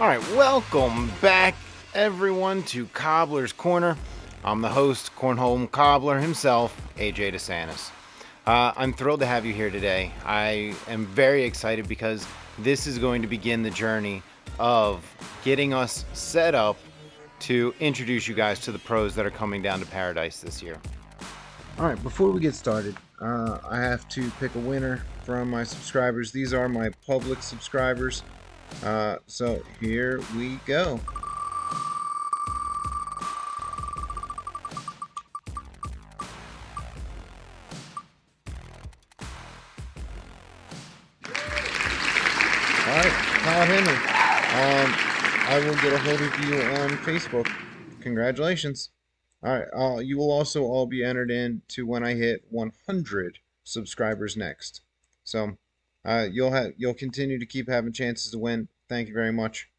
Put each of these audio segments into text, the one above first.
All right, welcome back, everyone, to Cobbler's Corner. I'm the host, Cornhole Cobbler himself, AJ DeSantis. I'm thrilled to have you here today. I am very excited because this is going to begin the journey of getting us set up to introduce you guys to the pros that are coming down to Paradise this year. All right, before we get started, I have to pick a winner from my subscribers. These are my public subscribers. So here we go. All right, Colin Henry. I will get a hold of you on Facebook. Congratulations. All right, you will also all be entered in to when I hit 100 subscribers next. So you'll continue to keep having chances to win. Thank you very much,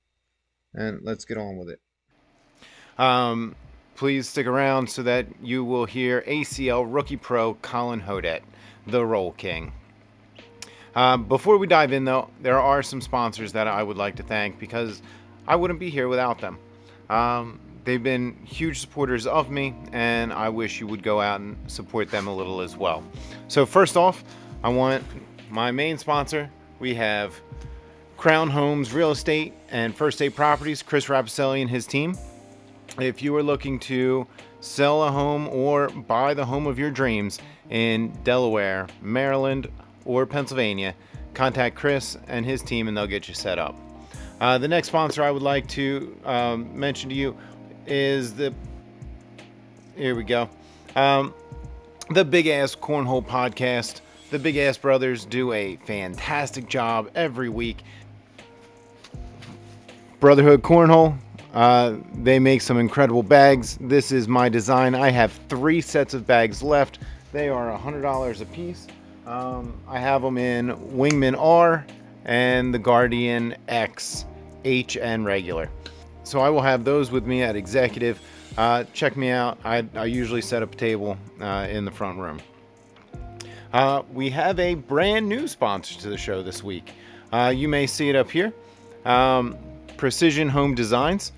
and let's get on with it. Please stick around so that you will hear ACL Rookie Pro Colin Hodet, the Roll King. Before we dive in, though, there are some sponsors that I would like to thank because I wouldn't be here without them. They've been huge supporters of me, and I wish you would go out and support them a little as well. So first off, I want my main sponsor. We have Crown Homes Real Estate and First State Properties, Chris Rapicelli and his team. If you are looking to sell a home or buy the home of your dreams in Delaware, Maryland, or Pennsylvania, contact Chris and his team and they'll get you set up. The next sponsor I would like to mention to you is the Big Asp Cornhole Podcast. The Big Asp brothers do a fantastic job every week. Brotherhood Cornhole, they make some incredible bags. This is my design. I have 3 sets of bags left. They are $100 a piece. I have them in Wingman R and the Guardian X HN regular. So I will have those with me at Executive. Check me out. I usually set up a table in the front room. We have a brand new sponsor to the show this week. You may see it up here. Precision Home Designs.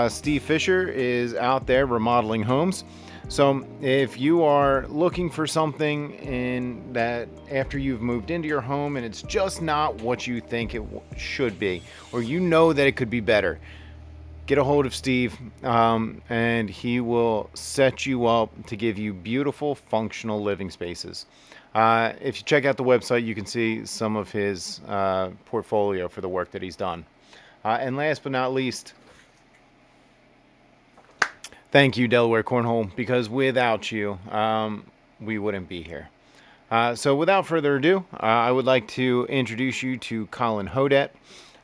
Steve Fisher is out there remodeling homes. So if you are looking for something in that after you've moved into your home and it's just not what you think it should be, or you know that it could be better, get a hold of Steve and he will set you up to give you beautiful, functional living spaces. If you check out the website, you can see some of his portfolio for the work that he's done. And last but not least, thank you, Delaware Cornhole, because without you, we wouldn't be here. So without further ado, I would like to introduce you to Colin Hodet.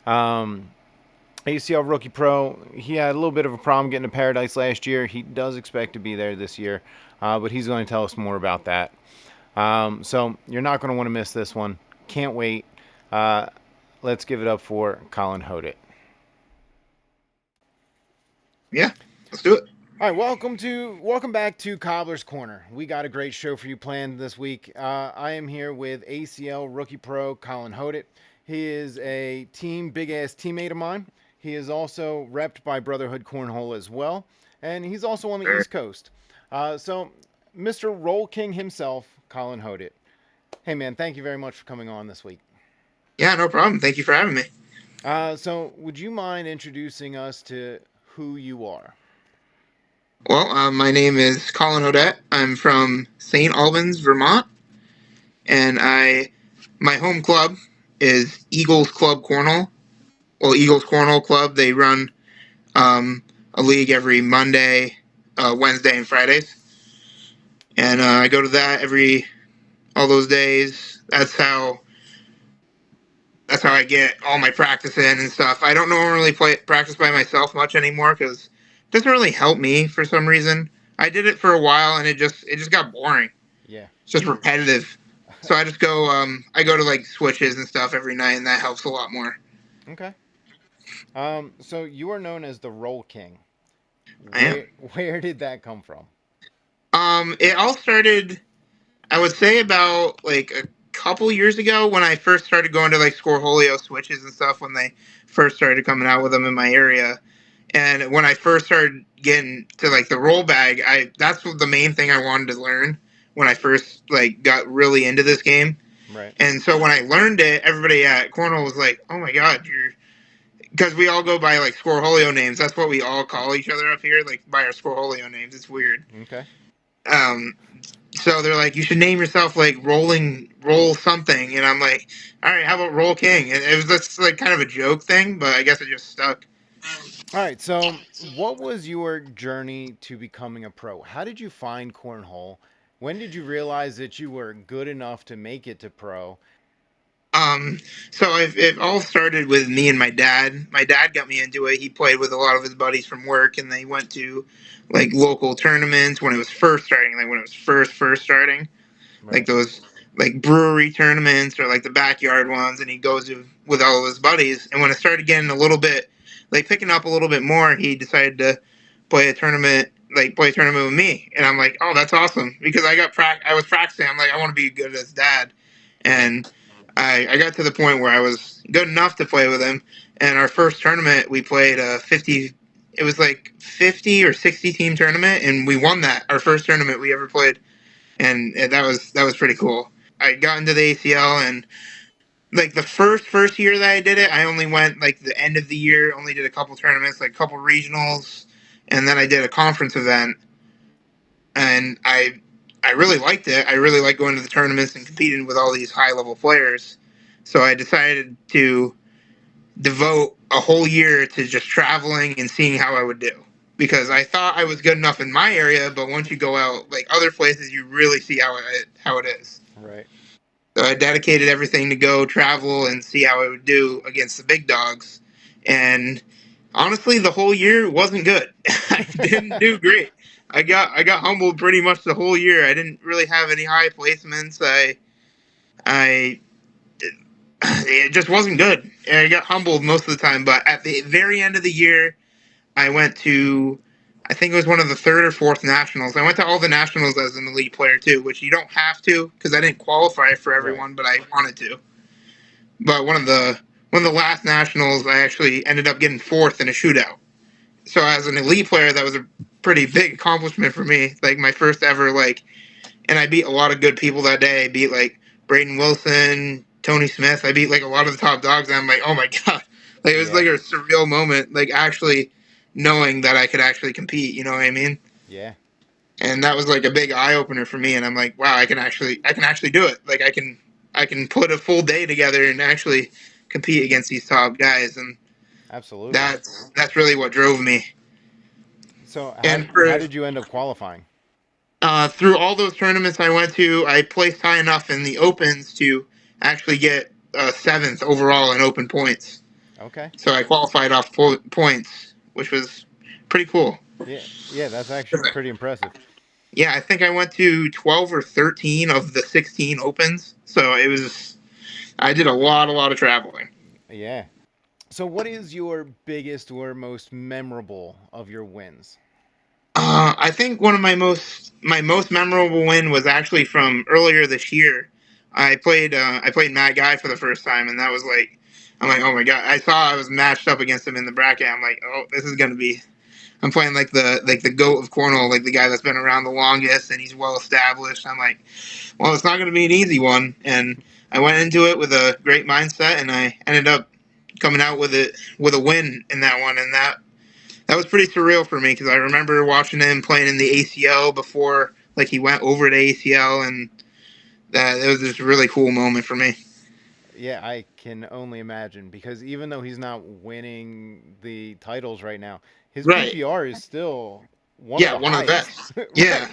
ACL Rookie Pro, he had a little bit of a problem getting to Paradise last year. He does expect to be there this year, but he's going to tell us more about that. So you're not going to want to miss this one. Can't wait. Let's give it up for Colin Hodet. Yeah, let's do it. All right, welcome back to Cobbler's Corner. We got a great show for you planned this week. I am here with ACL Rookie Pro Colin Hodet. He is a Big Asp teammate of mine. He is also repped by Brotherhood Cornhole as well, and he's also on the East Coast. So, Mr. Roll King himself, Colin Hodet. Hey, man, thank you very much for coming on this week. Yeah, no problem. Thank you for having me. So, would you mind introducing us to who you are? Well, my name is Colin Hodet. I'm from St. Albans, Vermont, and my home club is Eagles Club Cornhole. Well, Eagles Cornhole Club. They run a league every Monday, Wednesday, and Fridays, and I go to that all those days. That's how I get all my practice in and stuff. I don't normally practice by myself much anymore because it doesn't really help me for some reason. I did it for a while and it just got boring. Yeah. It's just repetitive. So I just go I go to like switches and stuff every night and that helps a lot more. Okay. So you are known as the Roll King. Where did that come from? It all started, I would say, about like a couple years ago when I first started going to like Scoreholio switches and stuff when they first started coming out with them in my area. And when I first started getting to like the roll bag, that's the main thing I wanted to learn when I first like got really into this game. Right. And so when I learned it, everybody at Cornhole was like, "Oh my god, you're," because we all go by like Scoreholio names. That's what we all call each other up here, like by our Scoreholio names. It's weird. Okay. Um, so they're like, "You should name yourself like roll something," and I'm like, "All right, how about Roll King?" And it was just like kind of a joke thing, but I guess it just stuck. All right. So, what was your journey to becoming a pro? How did you find cornhole? When did you realize that you were good enough to make it to pro? Um, so it all started with me and my dad. My dad got me into it. He played with a lot of his buddies from work, and they went to like local tournaments when it was first starting, like when it was first starting, like Right. those like brewery tournaments or like the backyard ones. And he goes with all of his buddies. And when it started getting a little bit like picking up a little bit more, he decided to play a tournament with me. And I'm like, oh, that's awesome because I was practicing. I'm like, I want to be good as dad, Right. and I got to the point where I was good enough to play with him. And our first tournament, we played a 50. It was like 50 or 60 team tournament, and we won that. Our first tournament we ever played, and that was pretty cool. I got into the ACL, and like the first year that I did it, I only went like the end of the year, only did a couple tournaments, like a couple regionals, and then I did a conference event, and I really liked it. I really liked going to the tournaments and competing with all these high level players. So I decided to devote a whole year to just traveling and seeing how I would do. Because I thought I was good enough in my area, but once you go out like other places, you really see how it is. Right. So I dedicated everything to go travel and see how I would do against the big dogs. And honestly, the whole year wasn't good. I didn't do great. I got humbled pretty much the whole year. I didn't really have any high placements. I it just wasn't good. And I got humbled most of the time. But at the very end of the year, I went to, I think it was one of the third or fourth nationals. I went to all the nationals as an elite player too, which you don't have to because I didn't qualify for Right. everyone, but I wanted to. But one of the last nationals, I actually ended up getting fourth in a shootout. So as an elite player, that was a pretty big accomplishment for me. Like my first ever and I beat a lot of good people that day. I beat like Braden Wilson, Tony Smith. I beat like a lot of the top dogs, and I'm like, oh my god, like it was like Yeah. a surreal moment, like actually knowing that I could actually compete. You know what I mean? Yeah. And that was like a big eye opener for me. And I'm like, wow, I can actually do it. Like I can put a full day together and actually compete against these top guys, and Absolutely. that's really what drove me. So, how And for how did you end up qualifying? through all those tournaments I went to, I placed high enough in the opens to actually get seventh overall in open points. Okay. So I qualified off points, which was pretty cool. Yeah. Yeah. That's actually pretty impressive. Yeah, I think I went to 12 or 13 of the 16 opens. So I did a lot of traveling. Yeah. So, what is your biggest or most memorable of your wins? I think one of my most memorable win was actually from earlier this year. I played Matt Guy for the first time, and that was like, I'm like, oh my god! I saw I was matched up against him in the bracket. I'm like, oh, this is gonna be. I'm playing like the goat of cornhole, like the guy that's been around the longest, and he's well established. I'm like, well, it's not gonna be an easy one, and I went into it with a great mindset, and I ended up coming out with a win in that one, and that was pretty surreal for me because I remember watching him playing in the ACL before, like he went over to ACL, and that it was just a really cool moment for me. Yeah, I can only imagine because even though he's not winning the titles right now, his Right? PPR is still one of Yeah, the one of the highest. best. Yeah,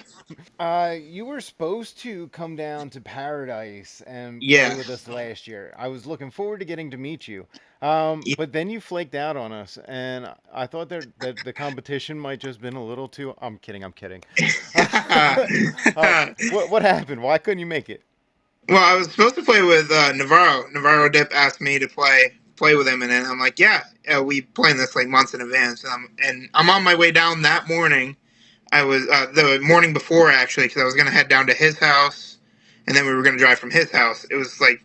Right. You were supposed to come down to Paradise and play yeah, with us last year. I was looking forward to getting to meet you. yeah. But then you flaked out on us, and I thought that the competition might just been a little too. I'm kidding. I'm kidding. What happened? Why couldn't you make it? Well, I was supposed to play with Navarro. Navarro Dip asked me to play with him, and then I'm like, yeah, we planned this like months in advance, and I'm on my way down that morning. I was the morning before actually because I was gonna head down to his house and then we were going to drive from his house. It was like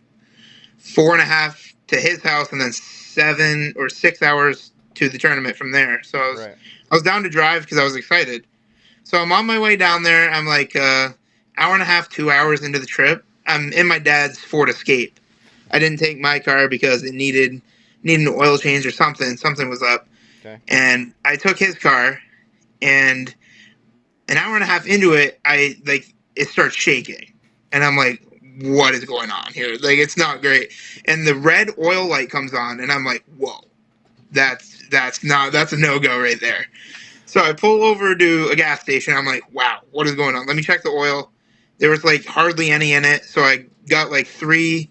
4.5 to his house, and then 7 or 6 hours to the tournament from there. So I was down to drive because I was excited. So I'm on my way down there. I'm like hour and a half, 2 hours into the trip. I'm in my dad's Ford Escape. I didn't take my car because it needed an oil change or something. Something was up. Okay. And I took his car, and an hour and a half into it, it starts shaking. And I'm like, what is going on here? Like, it's not great. And the red oil light comes on, and I'm like, whoa, that's a no-go right there. So I pull over to a gas station. I'm like, wow, what is going on? Let me check the oil. There was like hardly any in it. So I got like three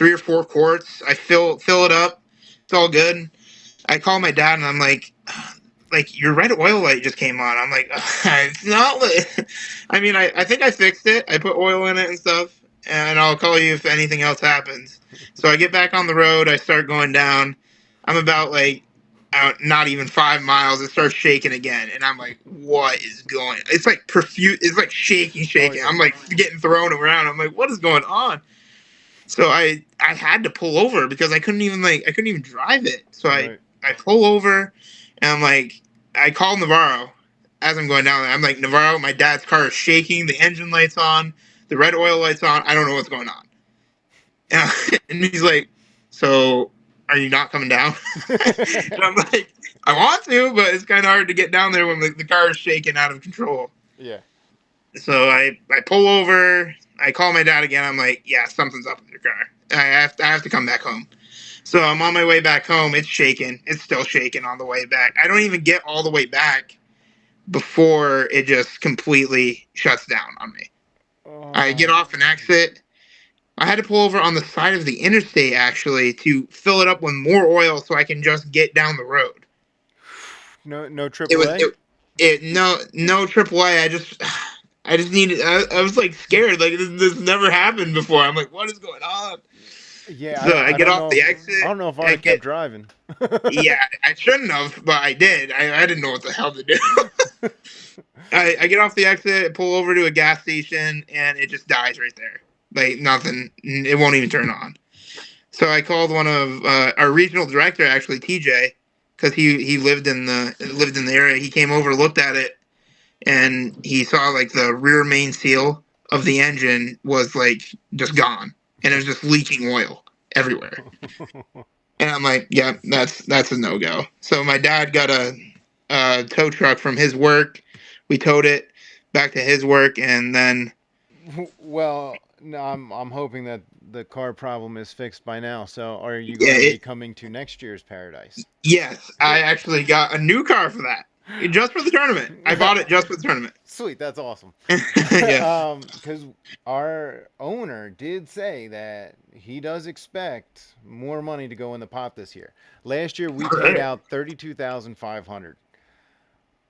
or four quarts. I fill it up. It's all good. I call my dad and I'm like, your red oil light just came on. I'm like, it's not lit. I mean, I think I fixed it. I put oil in it and stuff, and I'll call you if anything else happens. So I get back on the road. I start going down. I'm about not even 5 miles. It starts shaking again, and I'm like, what is going? It's like it's like shaking. Oh, yeah. I'm like getting thrown around. I'm like, what is going on? So I had to pull over because I couldn't even drive it. So I pull over, and I'm like, I call Navarro as I'm going down there. I'm like, Navarro, my dad's car is shaking. The engine light's on. The red oil light's on. I don't know what's going on. And he's like, so are you not coming down? And I'm like, I want to, but it's kind of hard to get down there when the car is shaking out of control. Yeah. So I pull over. I call my dad again. I'm like, yeah, something's up with your car. I have to come back home. So I'm on my way back home. It's shaking. It's still shaking on the way back. I don't even get all the way back before it just completely shuts down on me. I get off an exit. I had to pull over on the side of the interstate, actually, to fill it up with more oil so I can just get down the road. No AAA? No AAA. I just needed. I was like scared. Like this never happened before. I'm like, what is going on? Yeah. So I get off the exit. I don't know if I kept driving. Yeah, I shouldn't have, but I did. I didn't know what the hell to do. I get off the exit, pull over to a gas station, and it just dies right there. Like nothing. It won't even turn on. So I called one of our regional director, actually TJ, because he lived in the area. He came over, looked at it, and he saw like the rear main seal of the engine was like just gone, and it was just leaking oil everywhere. And I'm like, yeah, that's a no-go. So my dad got a tow truck from his work. We towed it back to his work, and then. Well, no, I'm hoping that the car problem is fixed by now. So are you going to be coming to next year's Paradise? Yes, I actually got a new car for that. Just for the tournament. I bought it just for the tournament. Sweet, that's awesome. Yeah. Because our owner did say that he does expect more money to go in the pot this year. Last year we paid out $32,500.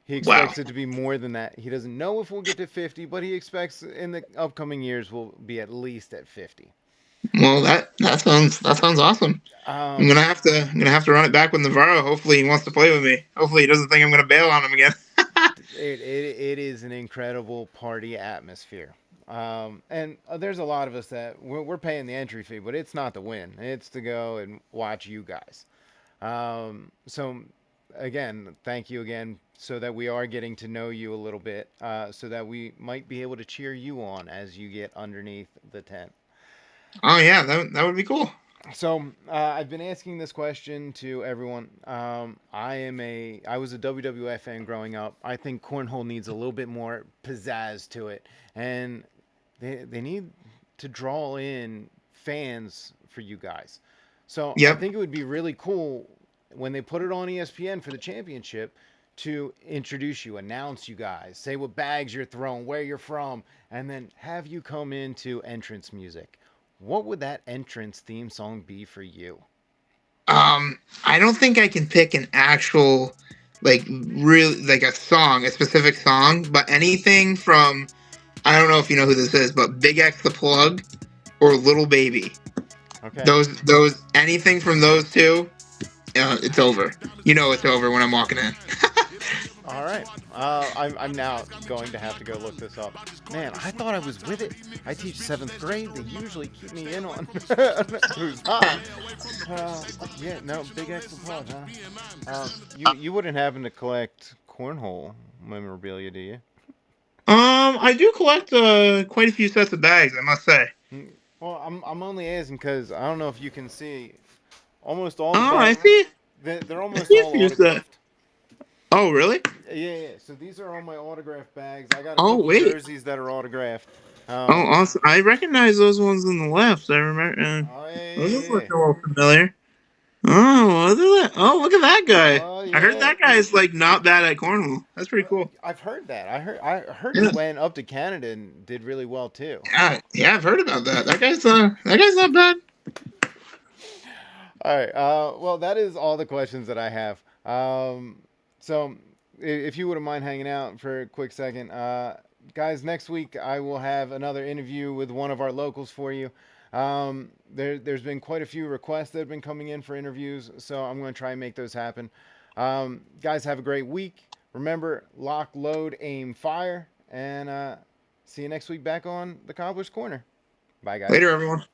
He expects it to be more than that. He doesn't know if we'll get to 50, but he expects in the upcoming years we'll be at least at 50. Well, that sounds awesome. I'm gonna have to run it back with Navarro. Hopefully he wants to play with me. Hopefully he doesn't think I'm gonna bail on him again. It is an incredible party atmosphere. And there's a lot of us that we're paying the entry fee, but it's not to win. It's to go and watch you guys. So again, thank you again, so that we are getting to know you a little bit, so that we might be able to cheer you on as you get underneath the tent. Oh yeah, that would be cool. So I've been asking this question to everyone. I was a WWF fan growing up. I think cornhole needs a little bit more pizzazz to it, and they need to draw in fans for you guys. So I think it would be really cool when they put it on ESPN for the championship to introduce you, announce you guys, say what bags you're throwing, where you're from, and then have you come into entrance music. What would that entrance theme song be for you? I don't think I can pick an actual, a song, a specific song, but anything from, I don't know if you know who this is, but Big X the Plug or Little Baby. Okay. Those, anything from those two, it's over. You know it's over when I'm walking in. All right. I'm now going to have to go look this up. Man, I thought I was with it. I teach 7th grade. They usually keep me in on who's hot. Yeah, no, Big Asp Podcast, huh? You wouldn't happen to collect cornhole memorabilia, do you? I do collect quite a few sets of bags, I must say. Well, I'm only asking because I don't know if you can see almost all the Oh, I bags. see. They're I almost see a all few sets. autographed. Oh, really? Yeah, yeah. So these are all my autographed bags. I got a Oh, couple wait. jerseys that are autographed. Oh, Um, awesome. I recognize those ones on the left. I remember. oh yeah, Those yeah, ones look yeah. a little familiar. Oh, look at that. Oh, look at that guy. Oh I heard yeah. that guy is like not bad at cornhole. That's pretty cool. I've heard that. I heard he Yeah. went up to Canada and did really well too. Yeah, I've heard about that. That guy's not bad. All right. Well, that is all the questions that I have. So, if you wouldn't mind hanging out for a quick second, guys, next week I will have another interview with one of our locals for you. There's been quite a few requests that have been coming in for interviews, so I'm going to try and make those happen. Guys, have a great week. Remember, lock, load, aim, fire, and see you next week back on the Cobbler's Corner. Bye, guys. Later, everyone.